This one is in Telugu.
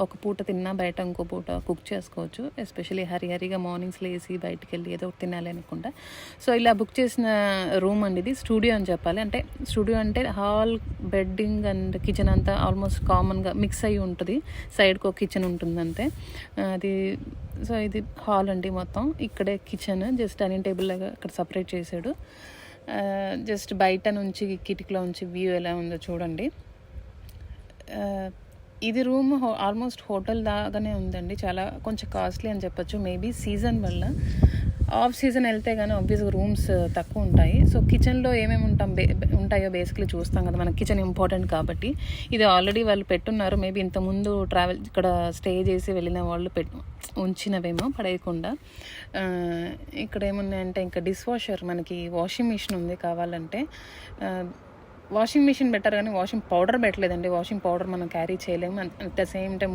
ఒక పూట తిన్నా బయట ఇంకో పూట కుక్ చేసుకోవచ్చు. ఎస్పెషల్లీ హరిగా మార్నింగ్స్ లేసి బయటికి వెళ్ళి ఏదో ఒకటి తినాలి అనుకుంటా. సో ఇలా బుక్ చేసిన రూమ్ అండి ఇది. స్టూడియో అని చెప్పాలి. అంటే స్టూడియో అంటే హాల్, బెడ్డింగ్ అండ్ కిచెన్ అంతా ఆల్మోస్ట్ కామన్గా మిక్స్ అయ్యి ఉంటుంది. సైడ్కి ఒక కిచెన్ ఉంటుంది అంతే. అది సో ఇది హాల్ అండి మొత్తం. ఇక్కడే కిచెన్, జస్ట్ డైనింగ్ టేబుల్ లాగా అక్కడ సపరేట్ చేశాడు. జస్ట్ బయట నుంచి కిటికీలో నుంచి వ్యూ ఎలా ఉందో చూడండి. ఇది రూమ్ ఆల్మోస్ట్ హోటల్ లాగానే ఉందండి. చాలా కొంచెం కాస్ట్లీ అని చెప్పొచ్చు. మేబీ సీజన్ వల్ల. ఆఫ్ సీజన్ వెళ్తే కానీ ఆబ్వియస్గా రూమ్స్ తక్కువ ఉంటాయి. సో కిచెన్లో ఏమేమి ఉంటాయో బేసిక్లీ చూస్తాం కదా, మనకి కిచెన్ ఇంపార్టెంట్ కాబట్టి. ఇది ఆల్రెడీ వాళ్ళు పెట్టున్నారు. మేబీ ఇంతకుముందు ఇక్కడ స్టే చేసి వెళ్ళిన వాళ్ళు ఉంచినవేమో పడేయకుండా. ఇక్కడ ఏమున్నాయంటే ఇంకా డిష్ వాషర్, మనకి వాషింగ్ మిషన్ ఉంది కావాలంటే. వాషింగ్ మిషన్ బెటర్ కానీ వాషింగ్ పౌడర్ పెట్టలేదండి. వాషింగ్ పౌడర్ మనం క్యారీ చేయలేము. At the same time